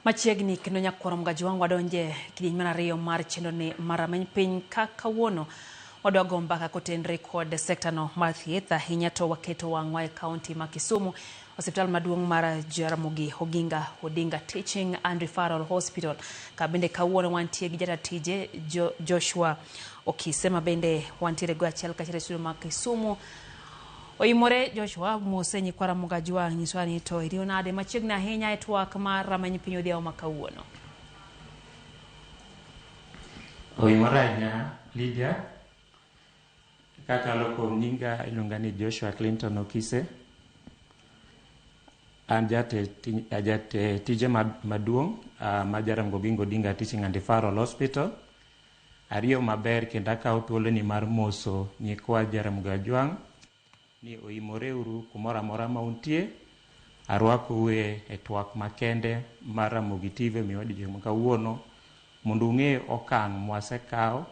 Machiegni kendo nyakwaro mgaji wangu wadonje kidieny mar ariyo mar chendo ni Rameny piny ka kawuono wadwago mbaka kotenre kod sekta no mar thieth ahinya to waketo wang'wa e kaunti ma Kisumu. Osiptal maduong' mar Jaramogi Odinga Teaching and Referral Hospital kabende kawuono wantie gi jatend Tije Joshua Okise mabende wantiere go achiel kachiel studio ma Kisumu. Oimore Joshua mose nyikwara mgaji wa nyiswani to iriyo nade machiegni ahinya e twak mar Rameny piny odhiambo ma kawuono. Oimore ahinya Lydia, kakalo kuom nyinga iluonga ni Joshua Clinton Okise. An jate tije maduong' ma Jaramogi Odinga Teaching and Referral Hospital. Ariyo maber kendo akawo thuolo ni mar moso nyikwa Jaramogi ni oimore uru kumoro amora ma untie. Arwako e twak makende mar Ramogi TV miwadijemo kawuono mondo ung'e okang' mwasekawo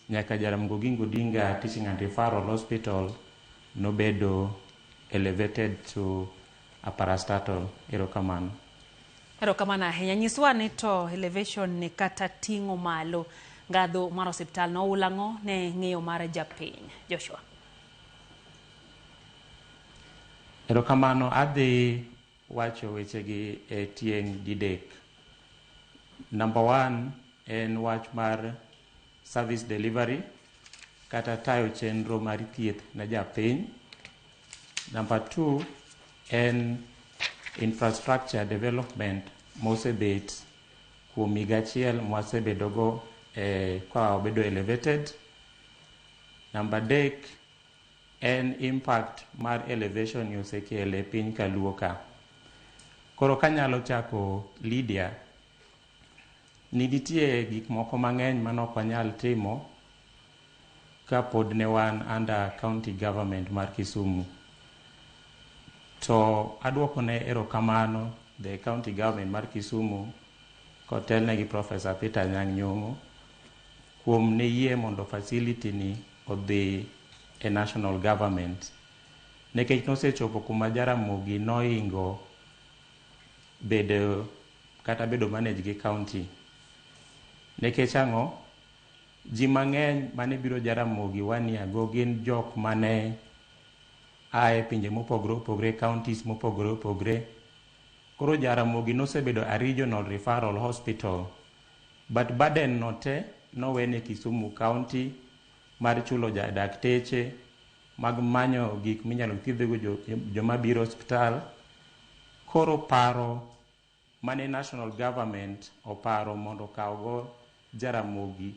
nyaka Jaramogi Odinga Teaching and Referral Hospital nobedo elevated to a parastatal. Erokamano. Erokamano ahinya. Nyiswa ni to elevation ni kata ting'o malo ngadho mar osiptal no ulang'o ne ng'eyo mar japiny. Joshua. Erokamano, adhi wacho wechegi e tieng' didek. Number 1 en wach mar service delivery kata tayo chenro mar thieth na japiny. Number 2 en infrastructure development mosebet kuom higa achiel mwasebedogo kwa obedo elevated. Number 3 en impact mar elevation yosekele piny kaluo ka. Koro kanyalo chako Lydia, nitie gik moko mang'eny manok wanyal timo ka pod ne wan under county government mar Kisumu. To adwoko ne erokamano the county government mar Kisumu kotelne gi Professor Peter Anyang' Nyong'o kuom ne yie mondo facility ni odhi e national government. Nekech nosechopo kuma Jaramogi noingo bedo manage gi county. Nekech ang'o? Ji mang'eny mane biro Jaramogi waniago gin jok mane ae pinje mopogore opogore, counties mopogore opogore. Koro Jaramogi nosebedo a regional referral hospital, but burden no te nowene Kisumu county mar chulo dakteche mag manyo gik minyalo thiedhego joma biro hospital. Koro paro mane national government oparo mondo kawgo Jaramogi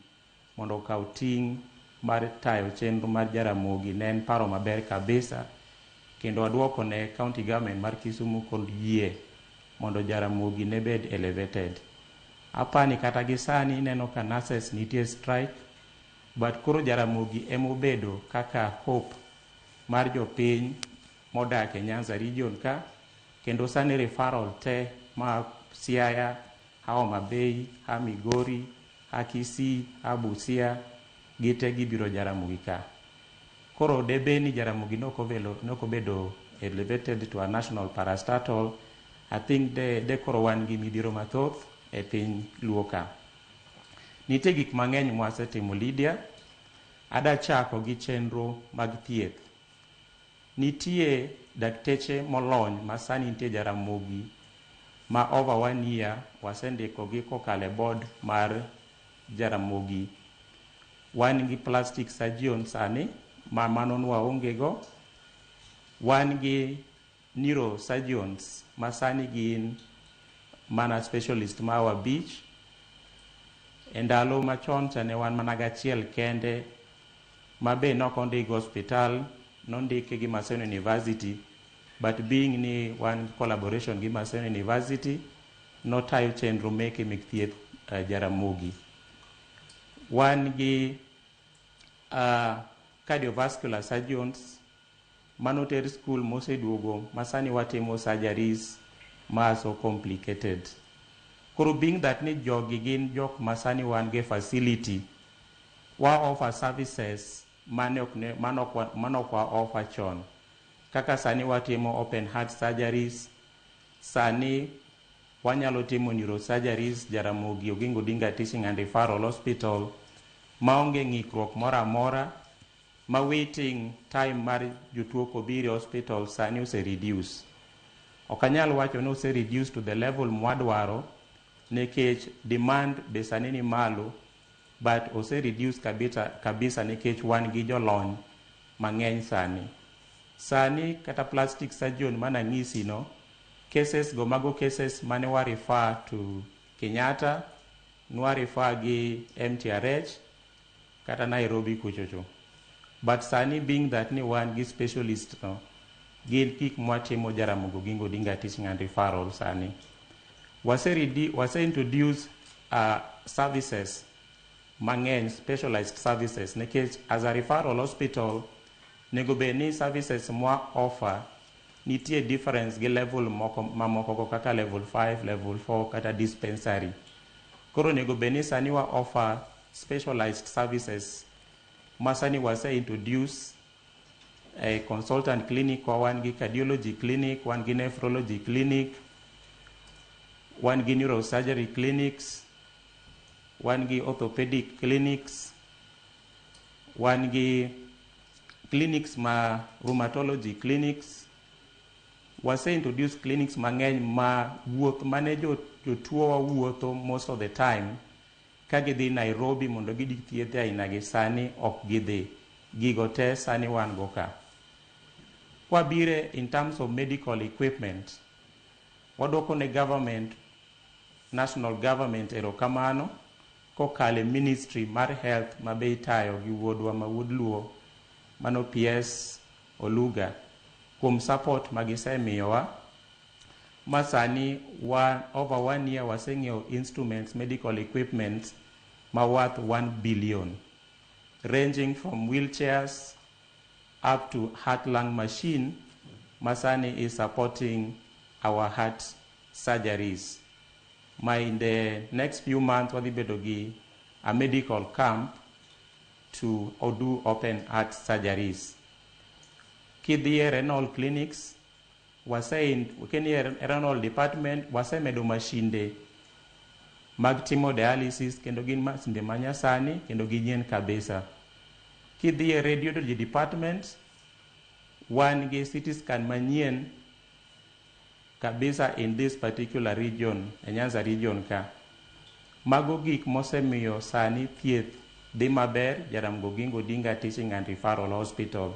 mondo kaw ting' mar tayo chenro mar Jaramogi ne en paro maber kabisa, kendo adwoko ne county government mar Kisumu kod yie mondo Jaramogi ne bed elevated. Apani kata gi sani neno ka nurses nitie strike, but koro Jaramogi emobedo kaka hope mar jopiny modak e Nyanza region ka, kendo sani referral te ma Siaya, Homa Bay, Migori, Kisii, Busia gite gibiro Jaramogi ka. Koro debe ni Jaramogi nokobedo elevated to a national parastatal. I think de koro wan gi midhiro mathoth e piny luo ka. Nitie gik mang'eny mwasetimo Lydia. Ada chako gi chenro mag thieth. Nitie dakteche molony ma sani nitie Jaramogi ma over 1 year wasendiko gi kokale board mar Jaramogi. Wan gi plastic surgeon sani ma manon waonge go. Wan gi neurosurgeons ma sani gin mana specialist ma Our Beach. Endalo machon chane wan mana gachiel kende ma be nokondik hospital, nondike gi Maseno University, but being ni one collaboration gi Maseno University notayo chenro meke mek thieth Jaramogi. Wan gi cardiovascular surgeons manoter school moseduogo masani watimo surgeries ma so complicated. Koro being that ni jogi gin jok masani wan ge facility wa offer services manok wa offer chon. Kaka sani watimo open heart surgeries, sani wanyalo timo neurosurgeries Jaramogi Oginga Odinga Teaching and Referral Hospital maonge ng'ikruok moro amora, ma waiting time mar jotuo kobire hospital sani ose reduce. Ok anyal wacho ni ose reduce to the level mwadwaro nekech demand be sani ni malo, but ose reduce kabisa nekech wan gi jolony mang'eny sani. Sani kata plastic surgeon mana ng'isi no, cases go mago cases mane wa refer to Kenyatta, nwa refer gi MTRH kata Nairobi kuchocho. But sani being that ni wan gi specialist no, gin gik mwatimo Jaramogi Oginga Odinga Teaching and Referral sani. Wase introduce services mang'eny, specialized services, nekech as a referral hospital nego be ni services mwa offer nitie difference gi level mamoko kaka level 5, level 4 kata dispensary. Koro nego be ni sani wa offer specialized services masani wase introduce a consultant clinic, wan gi cardiology clinic, wan gi nephrology clinic, wan gi neurosurgery clinics, wan gi orthopedic clinics, wan gi clinics ma rheumatology clinics. Wase introduce clinics mang'eny ma wuoth mane jotuo wa wuotho most of the time ka gidhi Nairobi mondo gidi thieth aina gi sani ok gidhi. Gigo te sani wan go ka. Kwabire in terms of medical equipment, wadoko ne government, national government erokamano kokale ministry mar health mabe itayo gi wuodwa ma wuod luo mano PS Oluga kuom support magisemiyowa. Masani over 1 year waseng'iewo instruments, medical equipment ma worth 1 billion, ranging from wheelchairs up to heart lung machine. Masani is supporting our heart surgeries. In the next few months wadhi bedo gi a medical camp to do open heart surgeries. Kidhiye renal clinics, renal department wasemedo mashinde mag timo dialysis kendo gin mashinde manyasani kendo ginyen kabisa. Kidhiye radiology department, wan gi CT scan manyien kabisa in this particular region, Nyanza region ka. Mago gik mosemiyo sani thieth dhi maber Jaramogi Oginga Odinga Teaching and Referral Hospital.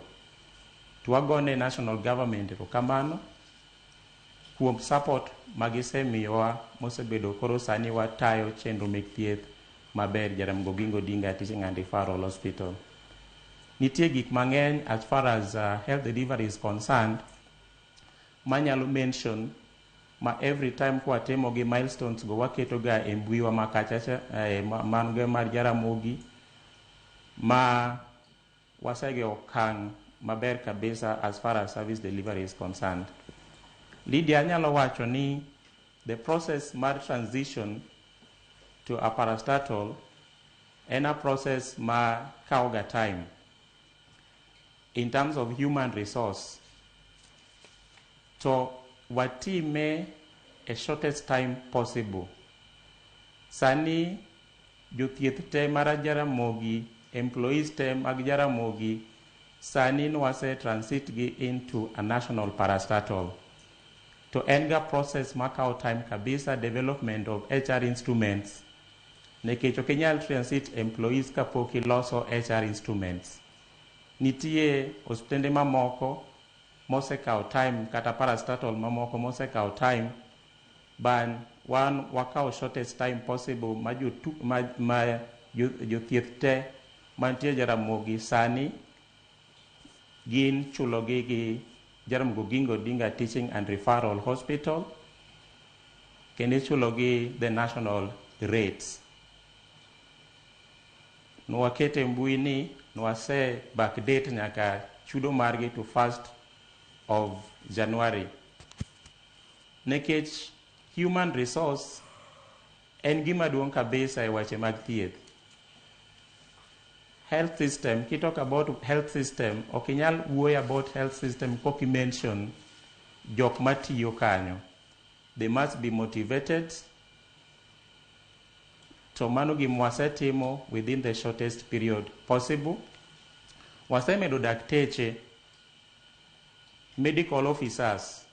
Twagone national government erokamano kuom support magisemiyowa mosebedo koro sani watayo chenro mek thieth maber Jaramogi Oginga Odinga Teaching and Referral Hospital. Nitie gik mang'eny as far as health delivery is concerned manyalo mention ma every time kwa temo gi milestones go waketo ga e mbui wa makachacha mango mar Jaramogi ma wasege okang maber kabisa as far as service delivery is concerned. Lydia nyalo wacho ni the process mar transition to a parastatal en a process ma kaoga time in terms of human resource. So watime a shortest time possible. Sani jothieth te mar Jaramogi, employees te mag Jaramogi, sani nwase transit gi into a national parastatal. To enga process makao time kabisa development of HR instruments. Nekech okinyal transit employees kapok iloso HR instruments. Nitie hospitende mamoko mosekao time kata parastatal mamoko mosekao time ban wan wakao shortest time possible ma jothieth te mantie Jaramogi sani gin chulogi gi Jaramogi Oginga Odinga Teaching and Referral Hospital kendo chulogi the national rates. Nwakete mbui ni nwase backdate nyaka chudo margi to 1st of January. Nekech human resource en gima duong' kabisa e wache mag thieth. Health system, ki talk about health system, okinyal wuoyo about health system koki mention jok matiyo kanyo. they must be motivated. To mano gima wasetimo within the shortest period possible. Wasemedo dakteche, medical officers,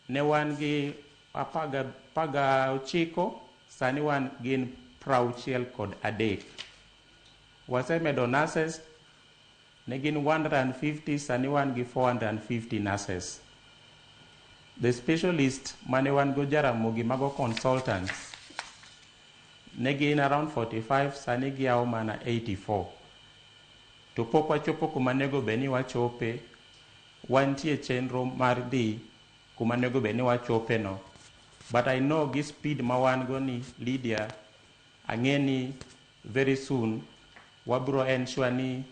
ne wan gi paga ochiko, sani wan gin prauchiel kod adek. Wasemedo nurses, ne gin 150, sani wan gi 450 nurses. The specialist mane wan go Jaramogi mago consultants, ne gin around 45, sani giao mana 84. To pok wachopo kumanego beni wachope, wantie chenro mar dhi kumanego beni wachope no. But I know this speed mawan go ni Lydia, angeni very soon, wabro ensure ni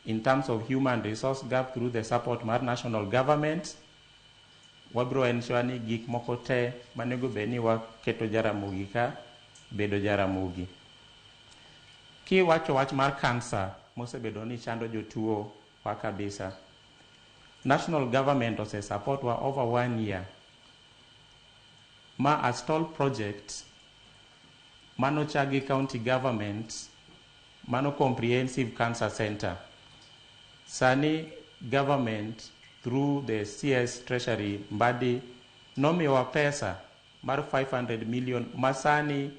in terms of human resource gap through the support mar national government, wabro ensure ni gik moko te manego beni waketo Jaramogi ka bedo Jaramogi. Ki wacho wach mar cancer, mosebedo ni chando jotuo wa kabisa. National government ose support wa over 1 year. Ma a stall project, mano chagi county government, mano comprehensive cancer center. Sani government through the CS Treasury Mbadi nomiwa pesa mar 500 million. Masani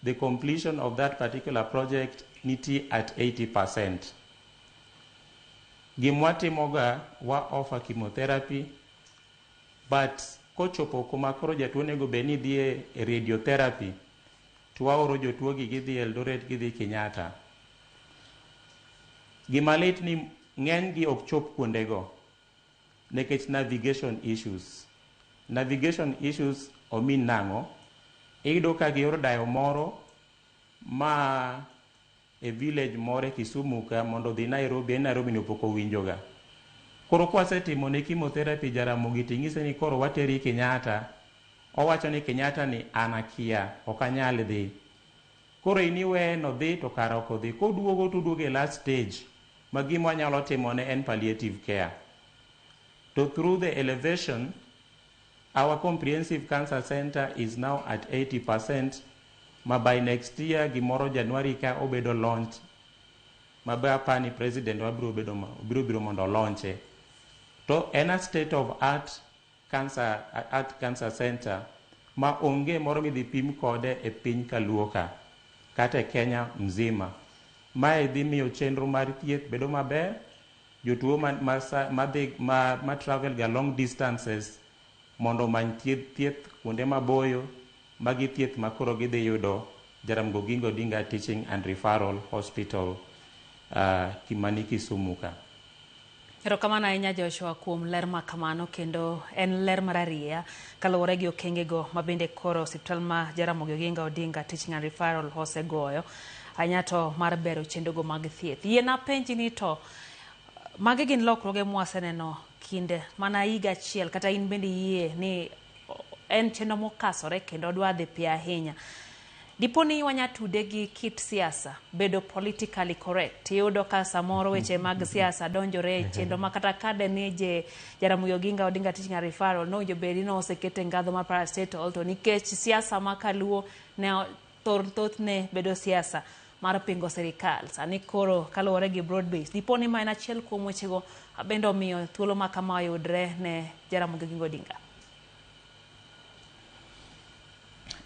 the completion of that particular project niti at 80%. Gimwatimoga wa offer chemotherapy, but kochopo kuma koro jatuo nego beni dhie radiotherapy, tuwaoro jotuo gidhi Eldoret, gidhi Kenyatta. Gimalit ni ng'eny gi ok chop kuondego nekech navigation issues. Navigation issues omin nang'o? Iyudo ka gioro dayo moro ma e village more Kisumu ka mondo dhi Nairobi, Nairobi no poko winjoga. Koro kwasetimo ne chemotherapy Jaramogi ting'ise ni koro wateri Kenyatta, owacho ni Kenyatta ni anakia, okanyal dhi. Koro iniwe no dhi to kara ok odhi. Koduogo to duogo e last stage, ma gima wanyalo timo ne en palliative care. So through the elevation, our comprehensive cancer center is now at 80%. Ma by next year, gimoro January ka obedo launch. Ma ba pani president wa biro mondo launch. To en a state of art cancer center ma onge moro midhi pim kode e piny kaluoka kata e Kenya mzima. Mae dhi miyo chenro mar thieth bedo maber. Jotuo ma travel ga long distances mondo many thieth kuonde maboyo, magi thieth makoro gidhi yudo Jaramogi Odinga Teaching and Referral Hospital Kimani Kisumu ka. Erokamano ahinya Joshua kuom ler ma kamano, kendo en ler mararieya kaluwore gi okengego mabende koro Osiptal ma Jaramogi Odinga Teaching and Referral osegoyo ahinya to mar bero chendogo mag thieth. Yiena penji ni to magi gin lokruoge mwaseneno kinde mana higa achiel, kata in bende yie ni en chenro mokasore kendo dwa dhi piyo ahinya. Diponi wanyatude gi kit siasa bedo politically correct. Iyudo ka samoro weche mag siasa donjore chenro makata kade ni Jaramogi Odinga Teaching and Referral no jobedi no osekete ngadho mar parastatal, to nikech siasa makaluo ne thoth ne bedo siasa mar pingo serikal. Sani koro kaluwore gi broad base, diponi ma en achiel kuom wechego bende omiyo thuolo ma kama yudre ne Jaramogi Odinga.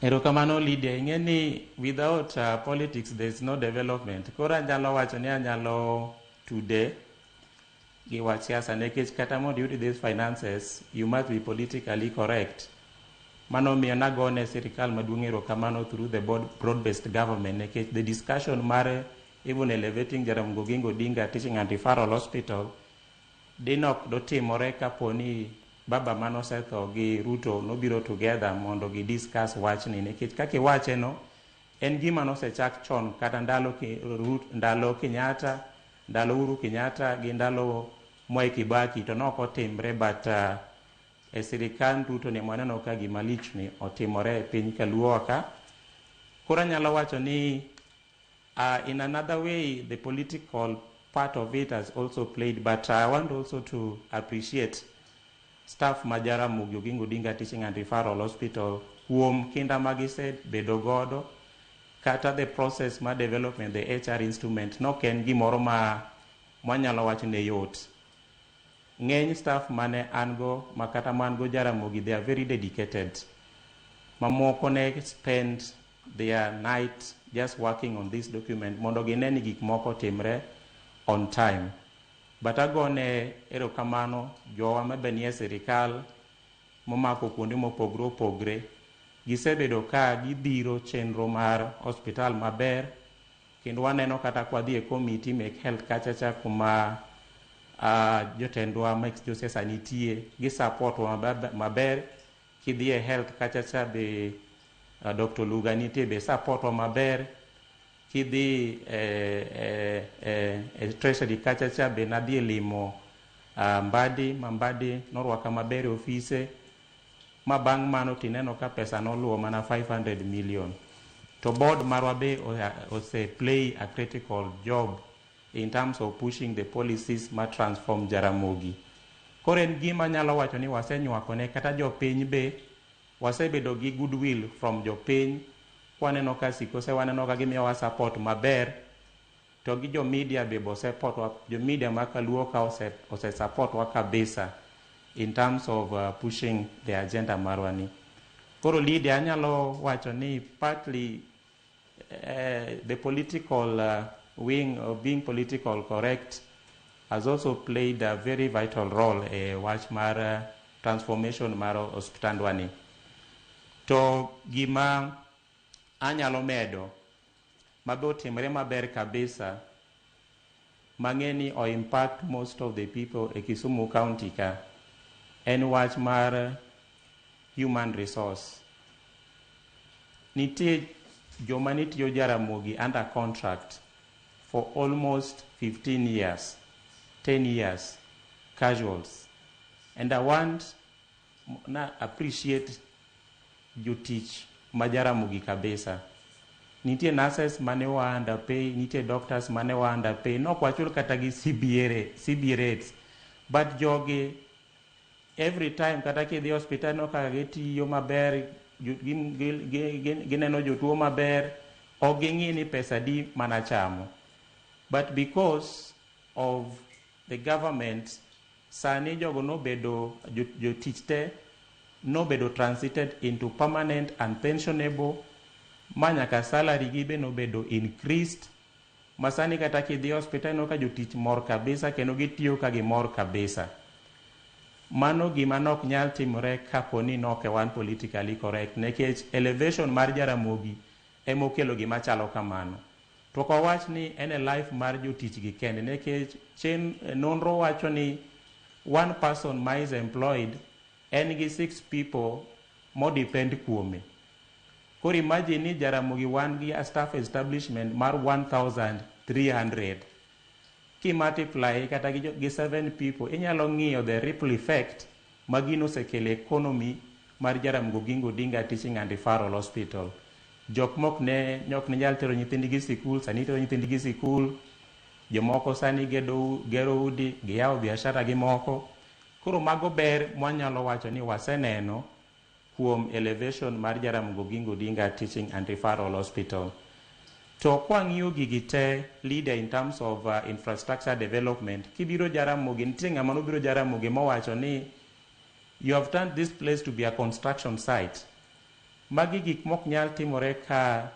Erokamano Lydia, ingeni without politics there is no development. Kora anyalo wacho ni anyalo today gi wach siasa nekech kata mondo yud these finances you must be politically correct. Mano miyo nagone sirikal maduong' erokamano through the broad-based government nekech the discussion mar even elevating Jaramogi Odinga Teaching and Referral Hospital dinok dotimore kaponi baba manosetho gi Ruto nobiro together mondo gi discuss wachni, nikech kaka iwache no en gima nosechak chon kata ndalo Kenyatta, ndalo Uhuru Kenyatta gi ndalo Mwai Kibaki to nok otimre, but e sirikal Ruto ne mwaneno ka gima lich ni otimore e piny kaluo ka. Koro anyalo wacho ni in another way the political part of it has also played, but I want also to appreciate staff ma Jaramogi Oginga Odinga Teaching and Referral Hospital kuom kinda magise bedo godo kata the process ma development the HR instrument no ken gimoro ma mwanyalo wacho ne yot. Ng'eny staff mane ango makata mango Jaramogi, they are very dedicated. Mamoko ne spend their night just working on this document mondo gineni gik moko timre on time. But agone erokamano jowa mabenie sirikal momako kuonde mopogre opogre gisebedo ka gibiro chenro mar hospital maber, kendo waneno kata kwa dhie committee make health kachacha kuma jotendwa mek josiasa nitie gi support maber. Kidhie health kachacha be Dr. Luga nitie be support maber. Kidhi treasury kachacha be nadhi limo Mbadi norwaka maber ofise, ma bang' mano tineno ka pesa noluwo mana 500 million. To board marwa be ose play a critical job in terms of pushing the policies ma transform Jaramogi. Koro en gima nyalo wacho ni wasenywakone kata jopiny be wasebedo gi goodwill from jopiny. Waneno ka sikose waneno ka gimiyowa support maber, to gi jo media be support wa, jo media makaluo ka ose support wa kabisa in terms of pushing the agenda marwani. Koro leader anyalo wacho ni partly the political wing of being political correct has also played a very vital role wach mar transformation mar hospitandwani. To gima anyalo medo mabe otimre maber kabisa mang'eni o impact most of the people e Kisumu County ka en wach mar human resource. Nitie joma nitiyo Jaramogi under contract for almost 15 years, 10 years, casuals. And I want na appreciate jotich ma Jaramogi kabisa. Nitie nurses mane wa underpay, nitie doctors mane wa underpay, no kwachul kata gi CBA rates, but jogi every time kata kidhi hospital no ka gitiyo maber, gineno jotuo maber, ok ging'i ni pesa di manachamo. But because of the government, sani jogo no bedo jotich te no bedo transited into permanent and pensionable, manyaka salary gi be no bedo increased. Masani kata kidhi hospital no ka jotich mor kabisa kendo gitiyo ka gimor kabisa. Mano gima nok nyal timore kaponi nok wan politically correct, nekech elevation mar Jaramogi emokelo gima chalo kamano. To kwa wach ni ene life mar jotich gi kende, nekech nonro wacho ni one person ma is employed en gi 6 people mo depend kuome. Koro imagine ni Jaramogi wan gi a staff establishment mar 1,300. Ki multiply kata gi 7 people, inyalo ng'iyo the ripple effect magino sekele economy mar Jaramogi Oginga Odinga Teaching and Referral Hospital. Jok mok ne nyal tero nyithindgi sikul, sani tero nyithindgi sikul. Jomoko sani gero udi, giyawo biashara gi moko. Koro mago ber mwanyalo wacho ni waseneno kuom elevation mar Jaramogi Oginga Odinga Teaching and Referral Hospital. To kwa ng'iyo gigi te leader in terms of infrastructure development, kibiro Jaramogi, nitie ng'ama nobiro Jaramogi mowacho ni you have turned this place to be a construction site. Magi gik mok nyal timore ka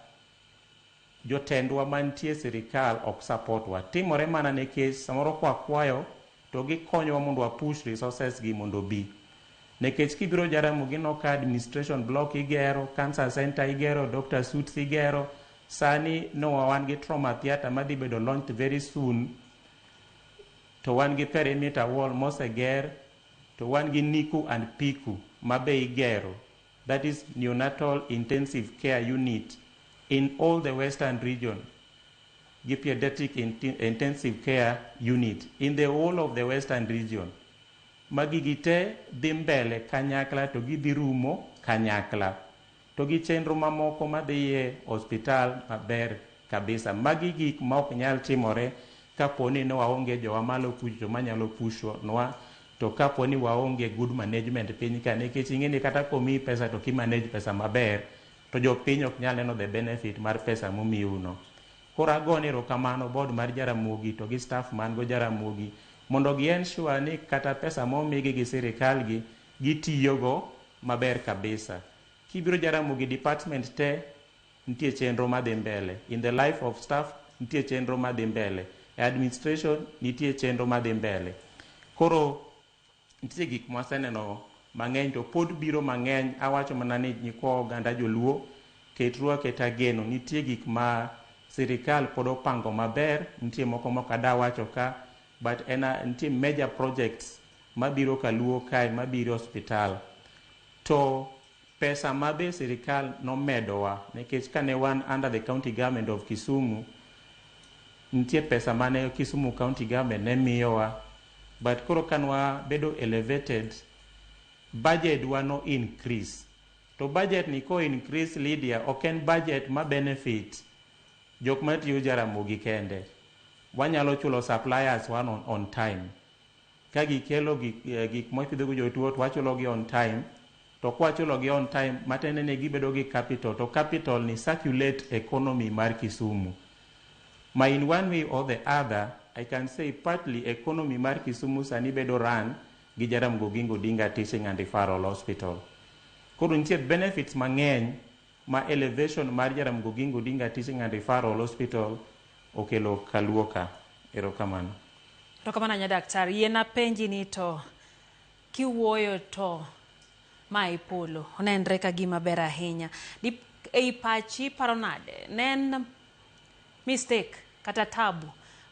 jotendwa mantie sirikal ok support wa. Timore mana nekech samoro kwa kwayo to gikonyowa mondo wa push resources gi mondo bi. Nekech kibiro Jaramogi no ka administration block igero, cancer center igero, doctor suits igero. Sani no wan gi trauma theater madhi bedo launched very soon. To wan gi perimeter wall moseger. To wan gi NICU and PICU mabe igero. That is neonatal intensive care unit in all the western region. Gi pediatric intensive care unit in the whole of the western region. Magi gite dhi mbele kanyakla to gidhi rumo kanyakla. To gi chenro mamoko madhiye hospital maber kabisa. Magi gik ma ok nyal timore kaponi no waonge jowa malo push manyalo pushwa to kapo ni waonge good management piny ka, nikech ing'eni kata komiyi pesa to kimanage pesa maber to jopiny ok nyal neno the benefit mar pesa momiyuno. Koro agone erokamano board mar Jaramogi to gi staff man go Jaramogi mondo gi ensure ni kata pesa momigi gi sirikal gi gitiyogo maber kabisa. Kibiro Jaramogi department te nitie chenro madhi mbele, in the life of staff nitie chenro madhi mbele, administration nitie chenro madhi mbele. Koro nitie gik mwaseneno mang'eny to pod biro mang'eny. Awacho mana ni nyikwa oganda joluo ketru aketa geno, nitie gik ma sirikal pod opango maber, nitie moko mokada wacho ka, but nitie major projects mabiro kaluo kae, mabiro Osiptal. To pesa mabe sirikal nomedowa, nikech kane wan under the county government of Kisumu, nitie pesa mane Kisumu county government ne miyowa, but koro kanwa bedo elevated, budget wa no increase. To budget ni ko increase Lydia, ok en budget ma benefit jok matiyo Jaramogi kende. Wanyalo chulo suppliers wan on time. Ka gikelo gik mwapidhogo jotuo to wachulogi on time, to kwachulogi on time matene ne gibedo gi capital, to capital ni circulate economy mar Kisumu. Ma in one way or the other, I can say partly economy mar Kisumu sani bedo run gi Jaramogi Odinga Teaching and Referral Hospital. Koro nitie benefits mang'eny ma elevation mar Jaramogi Odinga Teaching and Referral Hospital okelo kaluoka. Erokamano. Erokamano nya daktari. Yena penji ni to kiwuoyo to ma ipolo onenre ka gima ber ahinya. Ei pachi paro nade? Nen mistake kata tabu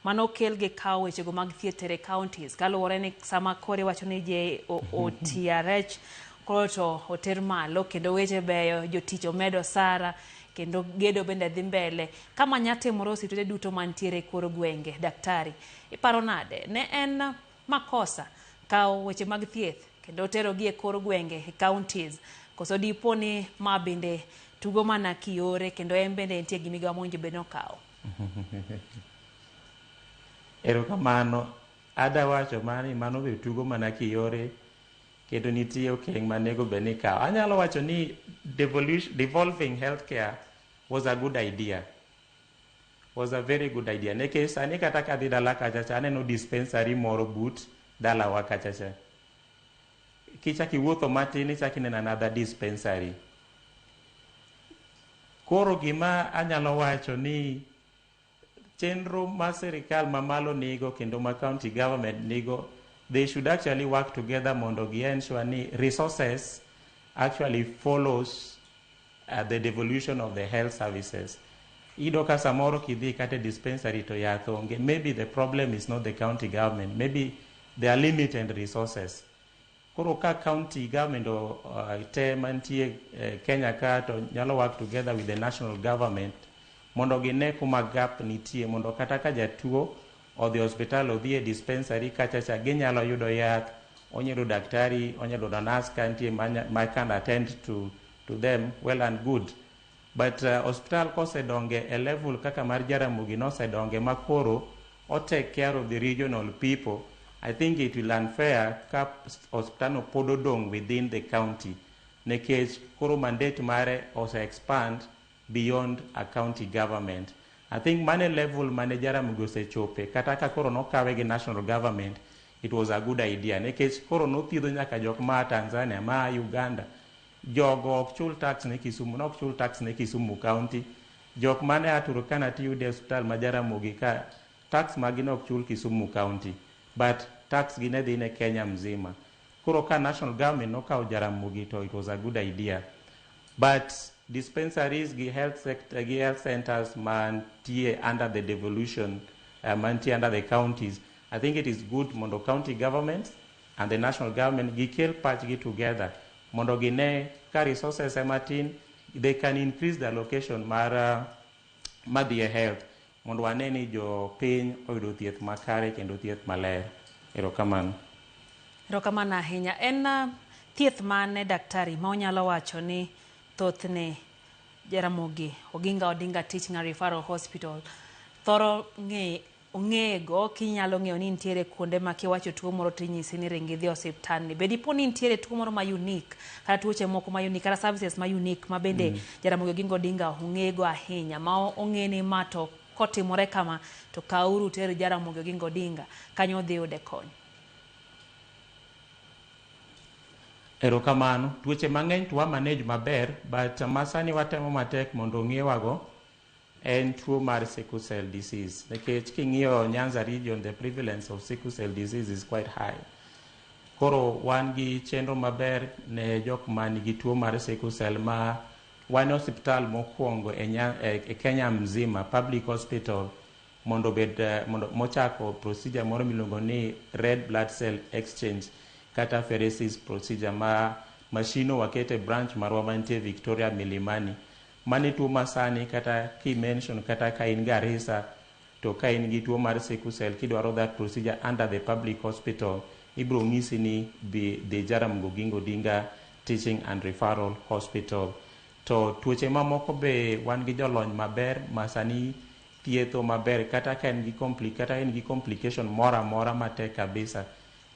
manokel gi kawo wechego mag thieth e counties kaluwore ni sama kore wacho ni je OTRH koro to oter malo kendo weche beyo, jotich omedo sara kendo gedo bende dhi mbele. Kama nyatimore osiptende duto mantiere koro gwenge, daktari, iparo nade? Ne en makosa kawo weche mag thieth kendo terogi e koro gwenge e counties, koso dipo ni ma bende tugo mana kiore kendo en bende nitie gimigawa monjo bende okawo? Erokamano. Ada wacho mani mano be tugo mana kiyore kendo nitie okeng' manego beni kawo. Anyalo wacho ni devolving healthcare was a good idea. Was a very good idea. Nikech sani kata kadhi dala kachacha aneno dispensary moro but dalawa kachacha. Kichaki wuotho matin ichaki neno another dispensary. Koro gima anyalo wacho ni chenro ma sirikal mamalo nigo kendo ma county government nigo, they should actually work together mondo gi ensure ni resources actually follows the devolution of the health services. Ido ka samoro kidhi kate dispensary to yath onge, maybe the problem is not the county government, maybe there are limited resources. Koro ka county government te mantie Kenya ka to nyalo work together with the national government mondo gine kuma gap nitie, mondo kata ka jatuo odhi hospital odhi e dispensary kachacha ginyalo yudo yath, onyalo daktari, onyalo nurse ka nitie ma can attend to them well and good. But hospital kosedonge a level kaka mar Jaramogi nosedonge makoro o take care of the regional people, I think it will unfair ka hospital pod odong within the county, nekech koro mandate mare ose expand beyond a county government. I think mane level mane Jaramogi osechope kata ka koro nokawe gi national government, it was a good idea, nekech koro nothiedho nyaka jok ma Tanzania, ma Uganda. Jogo ok chul tax ne Kisumu, nok chul tax ne Kisumu county. Jok mane Turkana tiyude hospital ma Jaramogi ka tax magi nok chul Kisumu county, but tax gi ne dhi ne Kenya mzima. Koro ka national government nokawo Jaramogi to it was a good idea. But dispensaries gi health sector gi health centers mantie under the devolution, mantie under the counties, I think it is good mondo county governments and the national government gi kel pachgi together mondo gine ka resources ematin, they can increase the allocation mar madhie health mondo wane ni jo piny oyudo thieth makare kendo thieth maler. Erokamano. Erokamano ahinya. En thieth mane daktari ma onyalo wacho ni thothne Jaramogi Odinga Teaching and Referral Hospital thoro ong'ego kinyalo ng'eyo ni nitiere kuonde ma kiwacho tuo moro tinyisi ni ringi dhi osiptal ni. Be dipo ni nitiere tuo moro ma unique kata tuoche moko ma unique kata services ma unique ma bende Jaramogi Oginga Odinga ong'ego ahinya ma ong'e ni ma to kotimore kama to kauru ter Jaramogi Oginga Odinga kanyo dhi yude kony? Erokamano, tuoche mang'eny to wa manage maber, but masani watemo matek mondo ng'iewago en tuo mar sickle cell disease. Nikech king'iyo Nyanza region, the prevalence of sickle cell disease is quite high. Koro wan gi chenro maber ne jok man gi tuo mar sickle cell ma wan osiptal mokwongo e Kenya mzima, public hospital, mondo mochako procedure moro miluongo ni red blood cell exchange kata pheresis procedure ma mashino wakete branch marwa mantie Victoria Milimani. Mani tuo masani kata ki mention kata ka in Garissa to ka in gi tuo mar sickle cell kidwaro that procedure under the public hospital, ibro ng'isi ni the Jaramogi Oginga Odinga Teaching and Referral Hospital. To tuoche mamoko be wan gi jolony maber masani thietho maber kata ka en gi complication mora matek kabisa,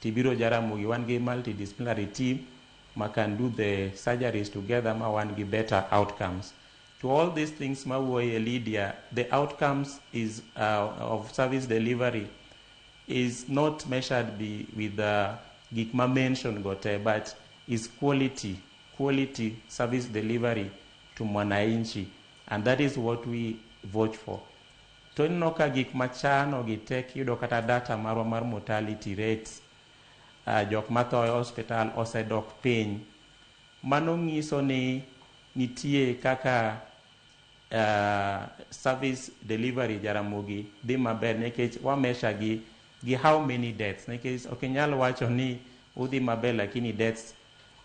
tibiro Jaramogi. Wan gi multidisciplinary team ma can do the surgeries together ma wan gi better outcomes. To all these things ma wuoye Lydia, the outcomes is of service delivery is not measured with gik ma mention gote, but is quality service delivery to mwananchi, and that is what we vote for. To inno ka gik machano gi tek yudo kata data marwa mar mortality rates, jok matho e hospital osedok piny. Mano ng'iso ni nitie kaka service delivery Jaramogi dhi maber, nikech wa measure gi how many deaths, nikech okinyal wacho ni udhi maber lakini deaths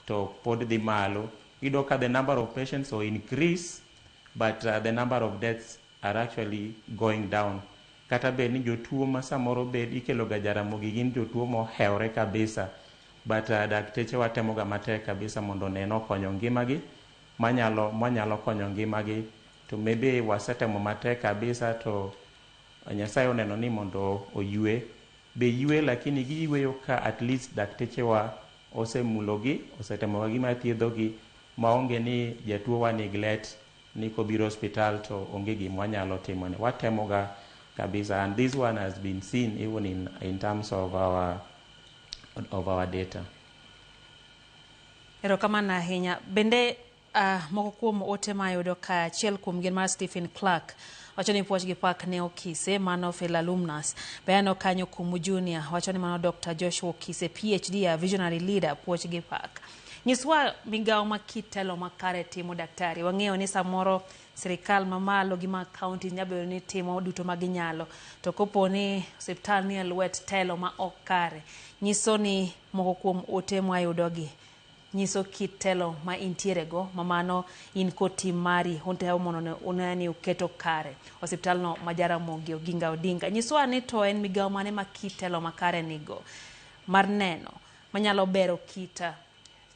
to pod dhi malo. Yudo ka the number of patients will increase, but the number of deaths are actually going down. Kata be ni jotuo ma samoro bed ikelo ga Jaramogi gin jotuo mohewre kabisa, but dakteche watemoga matek kabisa mondo neno konyo ngimagi manyalo konyo ngimagi. To maybe wasetemo matek kabisa to Nyasaye oneno ni mondo oyue be yue, lakini giyueyo ka at least dakteche wa osemulogi, osetemo gima thiedhogi maonge ni jatuo wa neglect ni kobiro hospital to onge gima wanyalo timo ne. Watemoga kabisa, and this one has been seen even in terms of our data. Erokamano ahinya. Bende moko kuom ote ma yudo ka achiel kuom gin mar Stephen Clark wacho ni puoch gi pak ne Okise, mano fel alumnus. Beano kanyo kumu junior wacho ni mano Dr. Joshua Okise, PhD, a visionary leader, puoch gi pak. Nyiswa migawo ma kitelo makare timo daktari. Wang'eyo ni samoro sirikal mamalo gi ma county nyabedo ni timo duto maginyalo, to kopo ni osiptal ni lwet telo ma ok kare. Nyiso ni moko kuom ote ma yudogi nyiso kitelo ma intiere go, mamano in koti mari honte mono unani uketo kare osiptal no ma Jaramogi Oginga Odinga. Nyiswa ni to en migawo mane ma kitelo makare nigo mar neno manyalo bero kita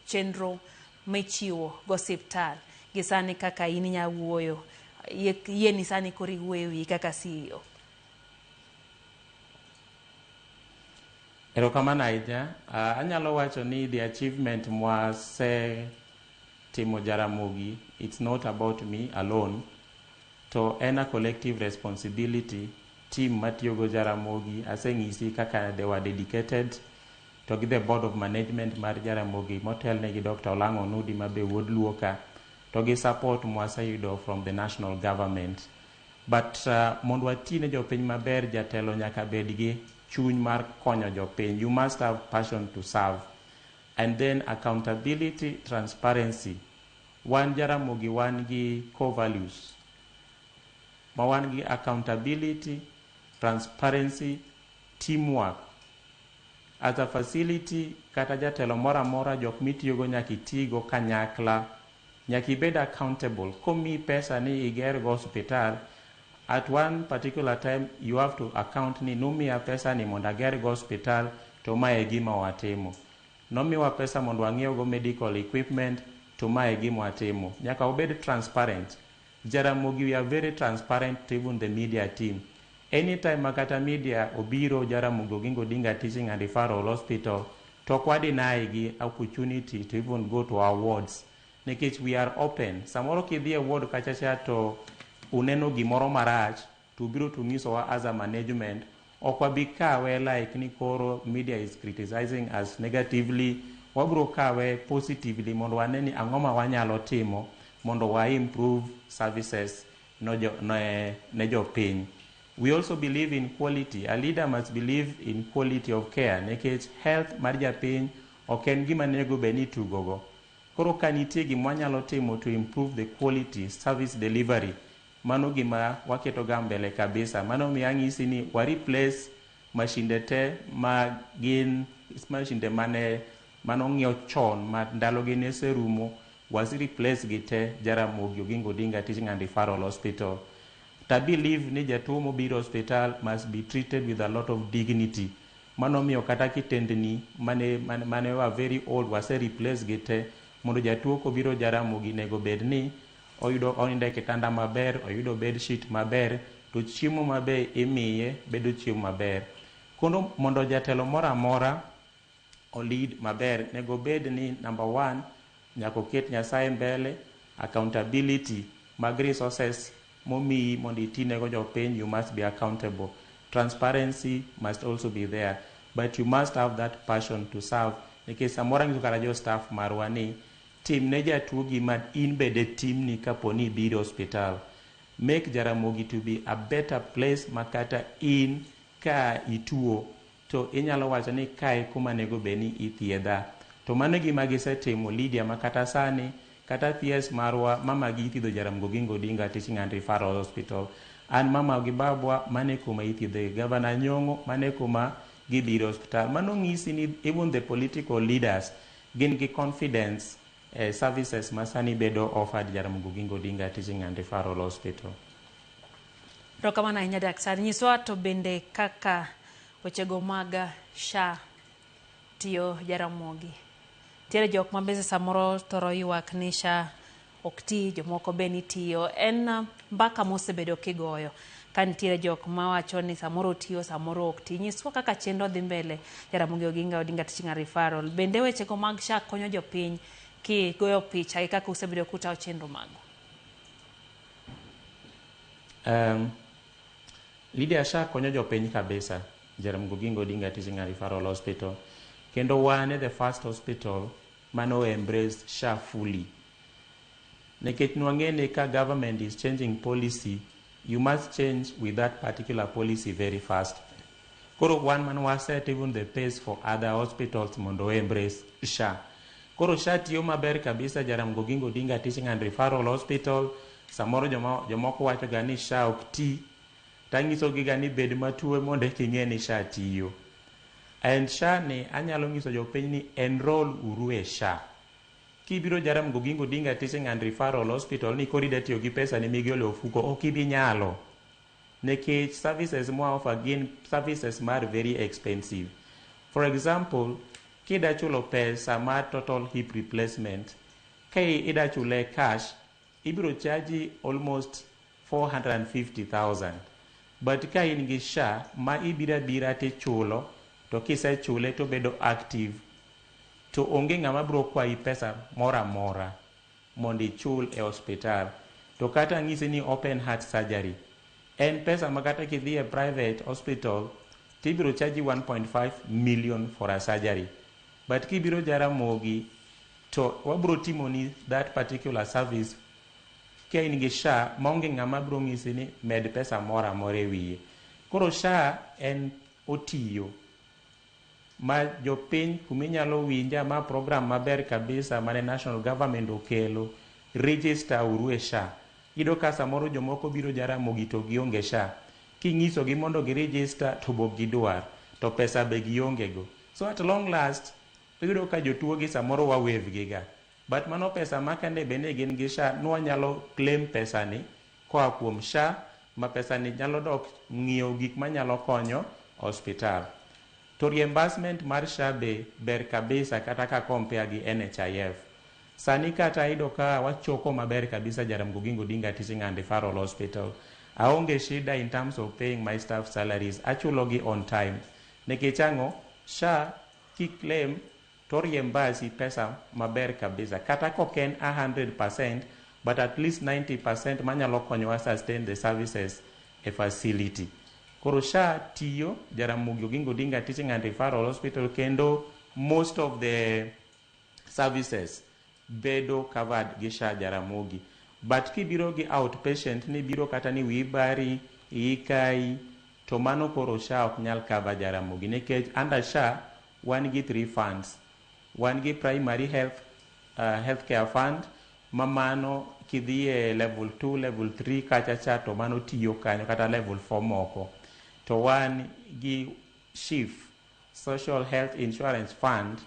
chenro mechiwo go osiptal gi sani kaka in nya wuoyo yeni sani kori wuoyo kaka CEO. Erokamano ahinya. Anyalo wacho ni the achievement mwase timo Jaramogi, it's not about me alone. To en a collective responsibility. Team matiyogo Jaramogi aseng'isi kaka they were dedicated to gi the board of management mar Jaramogi motelne gi Dr. Olango Nudi mabe wuod Luoka, to gi support mwaseyudo from the national government. But mondo watine jopiny maber, jatelo nyaka bed gi chuny mar konyo jopiny. You must have passion to serve. And then accountability, transparency. Wan Jaramogi wan gi core values. Ma wan gi accountability, transparency, teamwork. As a facility, kata jatelo mora mora jok mitiyogo nyaka itigo kanyakla. Nyaka ibed accountable. Komi pesa ni iger go hospital, at one particular time you have to account ni numiya pesa ni mondo ager go hospital to mae gima watimo. Nomiwa pesa mondo wang'iew go medical equipment to mae gima watimo. Nyaka obed transparent. Jaramogi, we are very transparent to even the media team. anytime makata media obiro Jaramogi Oginga Odinga Teaching and Referral Hospital, to deny gi opportunity to even go to our wards. Nikech we are open. Samoro kidhi e ward kachacha to uneno gimoro marach, to biro to nyisowa as a management, ok wabi kawe like ni koro media is criticizing us negatively, wabiro kawe positively mondo wane ni ang'o ma wanyalo timo mondo wa improve services ne jopiny. We also believe in quality. A leader must believe in quality of care. Nikech health mar japiny ok en gima nego beni tugogo. Koro ka nitie gima wanyalo timo to improve the quality service delivery, mano gima waketo ga mbele kabisa. Mano mi ang'isi ni wa replace mashinde te ma gin mashinde mano ng'iew chon ma ndalo gi ne serumo, was replace gi te Jaramogi Oginga Odinga Teaching and Referral Hospital. I believe ni jatuo mobiro hospital must be treated with a lot of dignity. Mano miyo kata kitendni mane wa very old wase replace gi te mondo jatuo kobiro Jaramogi nego bedni oyudo oninde kitanda maber, oyudo bed sheet maber, to chiemo maber imiye bedo chiemo maber. Kondo mondo jatelo mora mora o lead maber nego bedni number 1 nyako ket Nyasaye mbele, accountability mag resources momi mondo itinego jopiny, you must be accountable. Transparency must also be there, but you must have that passion to serve. Nikech samora ngiso kara jo staff marwa ni tim ne jatuo gima in bede tim ni kaponi biro hospital. Make Jaramogi to be a better place makata in ka ituo to inyalo wacho ni kae kuma nego beni ithiedha. To mano gima gisetimo Lydia makata sani kata PS marwa mama gi ithiedho Jaramogi Oginga Odinga Teaching and Referral Hospital. An mama gi babwa mane kuma ithiedho Governor Nyong'o mane kuma gibiro hospital. Mano ng'isi ni even the political leaders gin gi confidence services masani bedo offered Jaramogi Oginga Odinga Teaching and Referral Hospital. Rokamana inya daktari nyiswa to bende kaka wechego mag SHA tiyo Jaramogi. Tiere jok mabese samoro thoro ywak ni SHA ok ti, jomoko be ni tiyo. En mbaka mosebedo kigoyo ka nitiere jok mawacho ni samoro tiyo samoro ok ti. Nyiswa kaka chenro dhi mbele Jaramogi Oginga Odinga Teaching and Referral. Bende wechego mag SHA konyo jopiny ki goyo picha kaka usebedo kutawo chenro mago. Lydia, SHA konyo jopiny kabisa Jaramogi Oginga Odinga Teaching and Referral Hospital. Kendo wane the first hospital mano embraced SHA fully. Nekech nwang'eni ka government is changing policy, you must change with that particular policy very fast. Koro one man was set even the pace for other hospitals mondo embrace SHA. Koro SHA tiyo maber kabisa Jaramogi Oginga Odinga Teaching and Referral Hospital. Samoro jomoko wacho ga ni SHA ok ti, tangiso gi ga ni bed matuo mondo king'e ni SHA tiyo. And SHA ni anyalo ngiso jopiny ni enroll uru e SHA. Kibiro Jaramogi Oginga Odinga Teaching and Referral Hospital ni kori da tiyo gi pesa ni migolo ofuko, ok ibi nyalo. Nekech services mo offer gin services mar very expensive. For example, kida chulo pesa mar total hip replacement, kai ida chule cash, ibiro charge almost 450,000. But ka in gi SHA ma ibira bira te chulo, to kise chule to bedo active, to onge ng'ama bro kwayi pesa mora mora mondo ichul e hospital. To kata ng'isi ni open heart surgery, en pesa makata kidhi e private hospital tibiro charge 1.5 million for a surgery. But kibiro Jaramogi to wabro timoni that particular service ka in gi SHA maonge ng'ama bro ng'isi ni med pesa mora mora e wiye. Koro SHA en otiyo ma jopiny kuminyalo winja ma program maber kabisa mane national government okelo, register uru e SHA. Ido ka samoro jomoko biro Jaramogi to gionge SHA, king'iso gi mondo gi register to bok gidwar, to pesa be gionge go. So at long last ido ka jotuo gi samoro wa wave gi ga, but mano pesa makane bene gin gi SHA nwanyalo claim pesa ni koa kuom SHA, ma pesa ni nyalo dok ng'iyo gik manyalo konyo hospital. To reimbursement mar SHA be ber kabisa kata ka compare gi NHIF. Sani kata ido ka wachoko maber kabisa Jaramogi Oginga Odinga Teaching and Referral Hospital. aonge shida in terms of paying my staff salaries, achulogi on time. Nikech ang'o, SHA kiclaim to reimburse pesa maber kabisa. Kata koken 100%, but at least 90% manyalo konyowa sustain the services a facility. Koro SHA tiyo, Jaramogi Oginga Odinga Teaching and Referral Hospital, kendo most of the services bedo covered gi SHA Jaramogi. But kibiro gi outpatient ni biro kata ni wibari, ikai, to mano koro SHA ok nyal cover Jaramogi. Nikech under SHA, wan gi 3 funds. Wan gi primary healthcare fund, mamano kidhie level 2, level 3 kachacha to mano tiyo kanyo kata level 4 moko. To wan gi SHIF, Social Health Insurance Fund,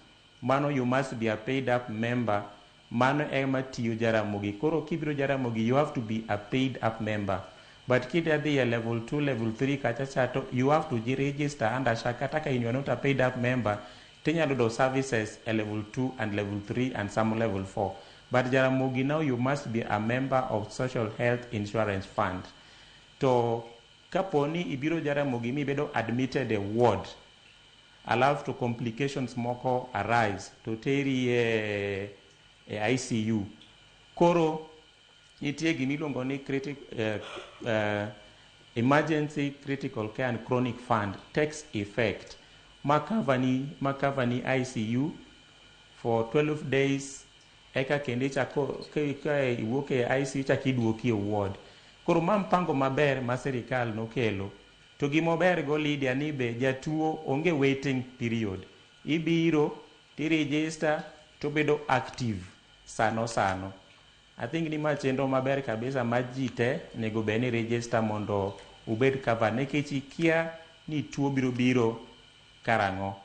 mano you must be a paid up member, mano ema tiyo Jaramogi. Koro kibiro Jaramogi, you have to be a paid up member. But kidhie level 2, level 3 kachacha to you have to register under SHA. Kata ka you are not a paid up member, tinyalo do services at level 2 and level 3 and some level 4. But Jaramogi now you must be a member of Social Health Insurance Fund. To kaponi ibiro Jaramogi mi bedo admitted a ward, allow to complications moko arise to teri ICU. Koro nitie gimiluongo ni emergency critical care and chronic fund takes effect. Makavani ICU for 12 days, eka kende chako iwoke ICU chakiduoki ward. Koro mpango maber ma serikal nokelo, to gimober go Lydia ni be jatuo onge waiting period. Ibiro ti register to bedo active sano. I think ni machendo maber kabisa majite nego beni register mondo ubed cover, nekech ikia ni tuo biro karango,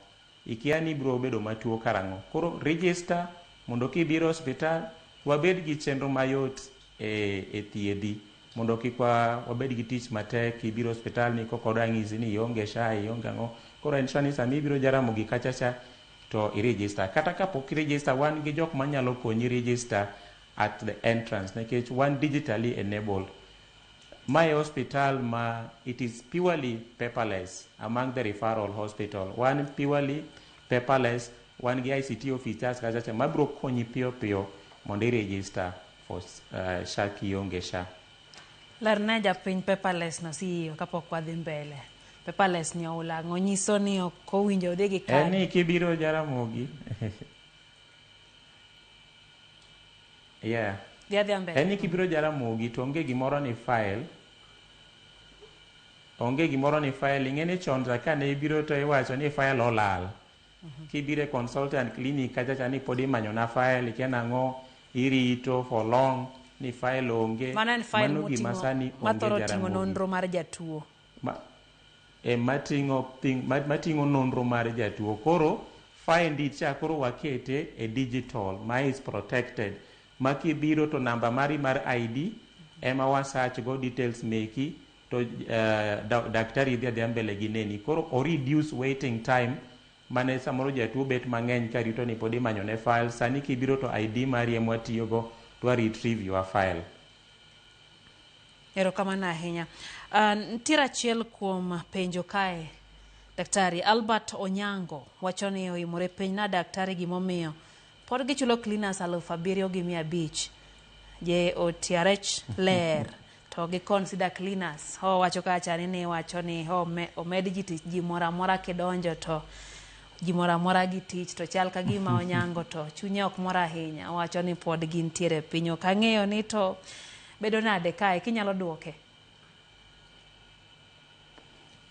ikia ni biro bedo matuo karango. Koro register mondo kibiro hospital wabed gi chenro mayot e thiedhi, mondo kikwa wabed gi tich matek kibiro hospital ni koko ranyisi ni ionge SHA, ionge ang'o. Koro ensure ni sami biro Jaramogi kachacha to i-register. Kata kapok i-register, wan gi jok manyalo konyi register at the entrance, nekech one digitally enabled. My hospital it is purely paperless among the referral hospital. One purely paperless, one gi ICT officers kachacha mabro konyi piyo mondo i-register for SHA kionge SHA. Lerna japiny paperless no CEO kapok wadhi mbele. Paperless ni oula nyiso ni ok owinjo odhi gi kadi. Eni kibiro Jaramogi. Yeah. Eni kibiro Jaramogi to onge gimoro ni file. Onge gimoro ni file, ing'eni chon ka ne ibiro to iwacho ni file olal. Kibire consultant clinic kachacha ni pod imanyo na file, ikia nang'o irito for long ni file onge. Mano file matoro ting'o nonro mar jatuo. Mating'o nonro mar jatuo. Koro file ndi cha koro wakete e digital ma is protected. Makibiro to namba mari mar ID ema wa search go details meki to daktari dhi mbele gi neni. Koro o reduce waiting time mane samoro jatuo bet mang'eny ka rito ni pod imanyo ne file. Sani kibiro to ID mari ema watiyogo to retrieve your file. Erokamano ahinya. Ntiere achiel kuom penjo kae, Daktari Albert Onyango wacho ni oimore piny na daktari gimomiyo pod gichulo cleaners 7,500. Je OTRH ler to gi consider cleaners. Wacho kacha ni wacho ni omed ji tich, ji mora mora kidonjo to ji mora mora gi tich to chal ka gima Onyango to chunye ok mora ahinya. Wacho ni pod gintiere piny. Ok ang'eyo ni to bedo nade kae kinyalo duoke.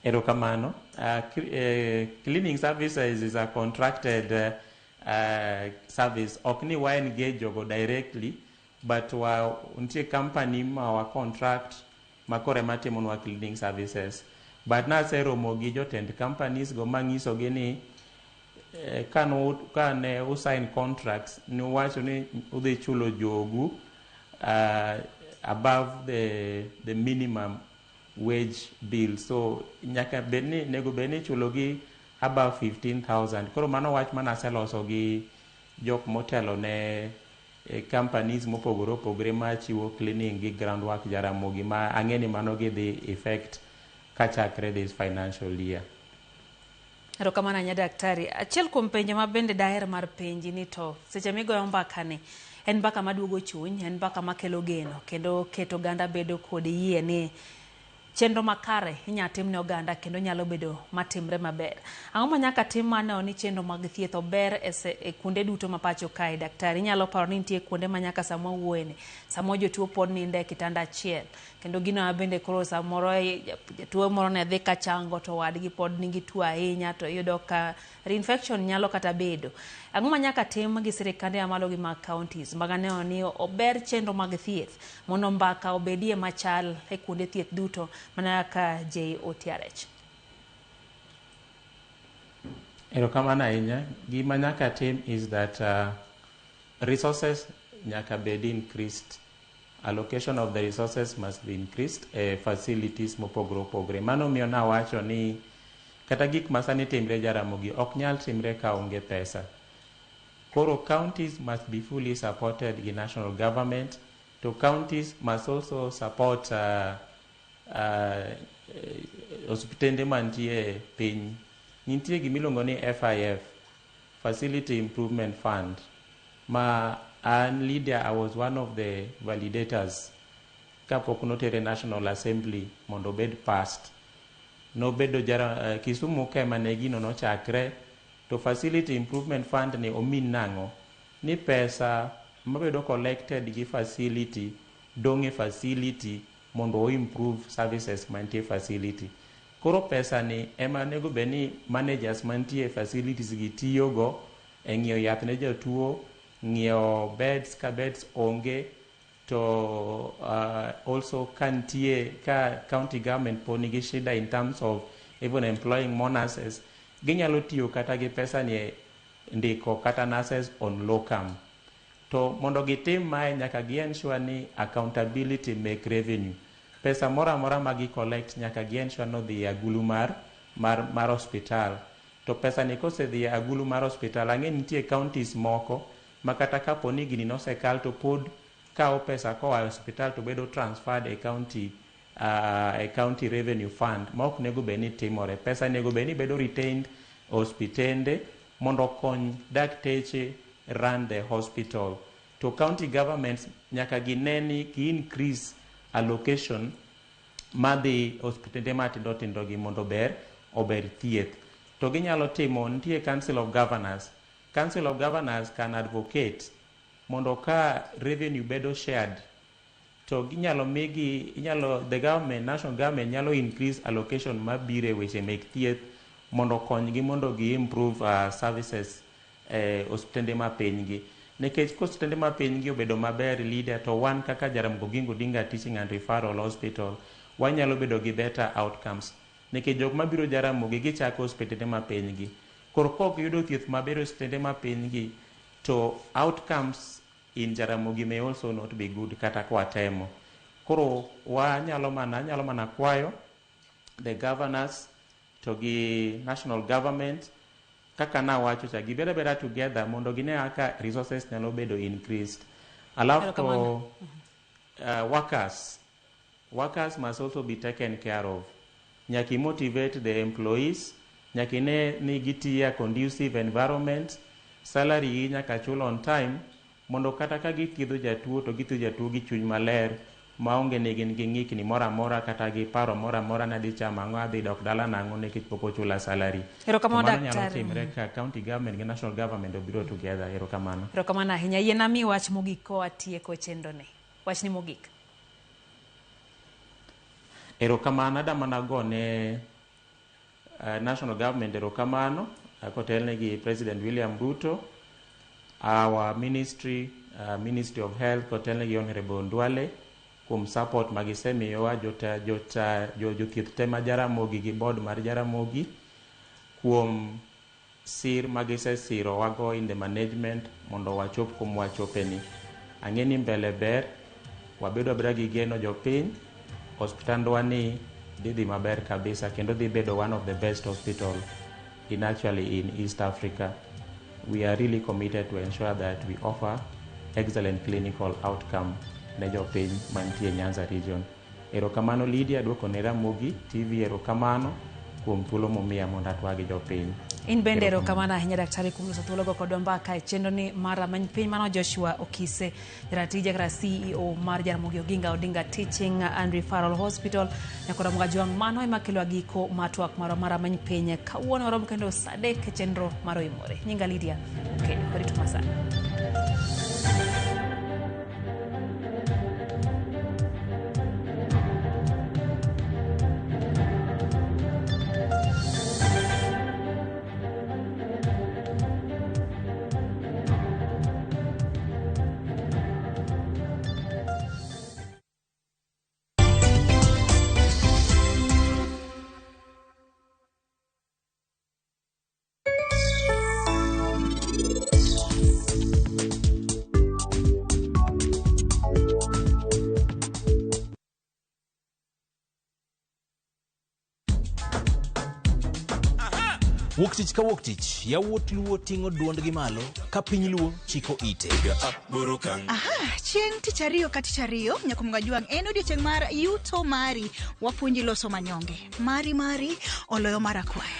Erokamano. Cleaning services is a contracted service. Ok ni wa engage jogo directly, but untie company ma wa contract makore matimonwa cleaning services. But na seromo gi jotend companies go mangiso gi ni kane usign contracts ni wacho ni udhi chulo jogu above the minimum wage bill. So nyaka nego beni chulo gi above 15,000. Koro mano wach mana seloso gi jok motelo ne companies mopogore opogore ma chiwo cleaning gi groundwork Jaramogi ma ang'eni mano gi dhi effect kachakre this financial year. Erokamano nya daktari. Achiel kuom penjo ma bende daher mar penji ni to seche migoyo mbaka ni en mbaka maduogo chuny, en mbaka makelo geno kendo keto oganda bedo kod yie ni chenro makare inya tim ne oganda kendo nyalo bedo matimre maber. Ang'o ma nyaka tim mano ni chenro mag thieth ober e kuonde duto ma pacho kae daktari? Nyalo paro ni nitie kuonde ma nyaka samo wuoyene, samo jotuo pod ninde kitanda achiel kendo gino bende koro samoro jatuo moro ne dhi ka chango to wadgi pod nigi tuo ahinya to iyudo ka reinfection nyalo kata bedo. Ang'o ma nyaka tim gi sirikande amalo gi mag counties mag neno ni ober chenro mag thieth mondo mbaka obedie machal e kuonde thieth duto mana ka Jootrh? Erokamano ahinya. Gima nyaka tim is that resources nyaka bedi increased. Allocation of the resources must be increased. Facilities mopogore opogore. Mano miyo nawacho ni kata gik masani timre Jaramogi ok nyal timre ka onge pesa. Koro counties must be fully supported gi national government. To counties must also support osiptende mantie piny. Nitie gimiluongo ni FIF, Facility Improvement Fund. And leader, I was one of the validators. Kapok notere National Assembly mondo bed passed. No bedo Kisumu kema ne gino no chakre. To Facility Improvement Fund ni omin nango. Ni pesa mabedo collected gi facility, donge facility mondo o improve services mantie facility. Koro pesa ni ema nego beni managers mantie facilities gi tiyogo e ng'iyo yath ne jatuo, ng'iyo beds ka beds onge, to also kantie ka county government po nigi shida in terms of even employing more nurses, ginyalo tiyo kata gi pesa ni ndiko kata nurses on locum. To mondo gitim mae nyaka gi ensure ni accountability make revenue. Pesa mora magi collect nyaka gi ensure no dhi agulu mar hospital. To pesa ni kose dhi agulu mar hospital, ang'e nitie counties moko makata kapo ni gini no sekal to pod kao pesa koa hospital to bedo transferred e county revenue fund ma ok nego beni timore. Pesa nego beni bedo retained hospitende mondo kony dakteche run the hospital. To county governments nyaka gineni ki increase allocation madhi hospitende matindo tindo gi mondo ober thieth. To ginyalo timo, nitie Council of Governors. Council of Governors can advocate mondo ka revenue bedo shared, to ginyalo the government, national government nyalo increase allocation mabire weche mek thieth mondo konygi mondo gi improve services hospitende ma pinygi. Nekech hospitende ma pinygi obedo maber leader, to wan kaka Jaramogi Odinga Teaching and Referral Hospital wanyalo bedo gi better outcomes. Nekech jok mabiro Jaramogi gichako hospitende ma pinygi. Koro kok yudo thieth maber hospitende ma pinygi, to outcomes in Jaramogi may also not be good kata kwa temo. Koro nyalo mana kwayo the governors to gi national government kaka na wacho cha gibeda beda together mondo gine aka resources nyalo bedo increased. Alafu to workers must also be taken care of. Nyaki motivate the employees, nyaki ni gitiya conducive environment, salary nyaka chul on time mondo kata ka githiedho jatuo to githiedho jatuo gi chuny maler maonge ni gin gi ng'ikni mora mora kata gi paro mora mora na dhi chama ang'o adhi dok dala nang'o nikech pok ochula salary. Erokamano daktari. Nyalo daktari. timre ka county government gi national government obiro together. Erokamano. Erokamano ahinya. Yiena mi wach mogik koa tieko chenro ne. Wach ni mogik. Erokamano adamana gone national government erokamano kotelne gi President William Ruto, our ministry, Ministry of Health kotelne gi Honorable Ndwale kuom support magisemiyowa jothieth te ma Jaramogi gi board mar Jaramogi kuom sir magisesiro wago in the management mondo wachop kuom wachopeni. Ang'eni mbele ber, wabedo abeda gi geno jopiny, hospitandwa ni dhi maber kabisa kendo dhi bedo one of the best hospital in East Africa. We are really committed to ensure that we offer excellent clinical outcome ne jopiny mantie Nyanza region. Erokamano Lydia, duoko ne Ramogi TV, erokamano kuom thuolo momiya mondo atwagi jopiny. In bende erokamano ahinya daktari kuom loso thuolo go kodwa mbaka e chenro ni mar Rameny piny mano Joshua Okise-Jataa Tije kara CEO mar Jaramogi Odinga Teaching and Referral Hospital nyakora mga juang mano ema kelo giko matwak mar Rameny piny kawuono rom kendo sadek chenro maro imore. Nyinga Lydia okay koritu masana. Wuktich ka wuktich, yawuot luo tingo duondgi malo, ka piny luo chiko ite. Chieng' tich ariyo ka tich ariyo, nyaka mga juang en odiochieng' mar yuto mari, wapuonji loso manyonge. Mari, oloyo mara kwayo.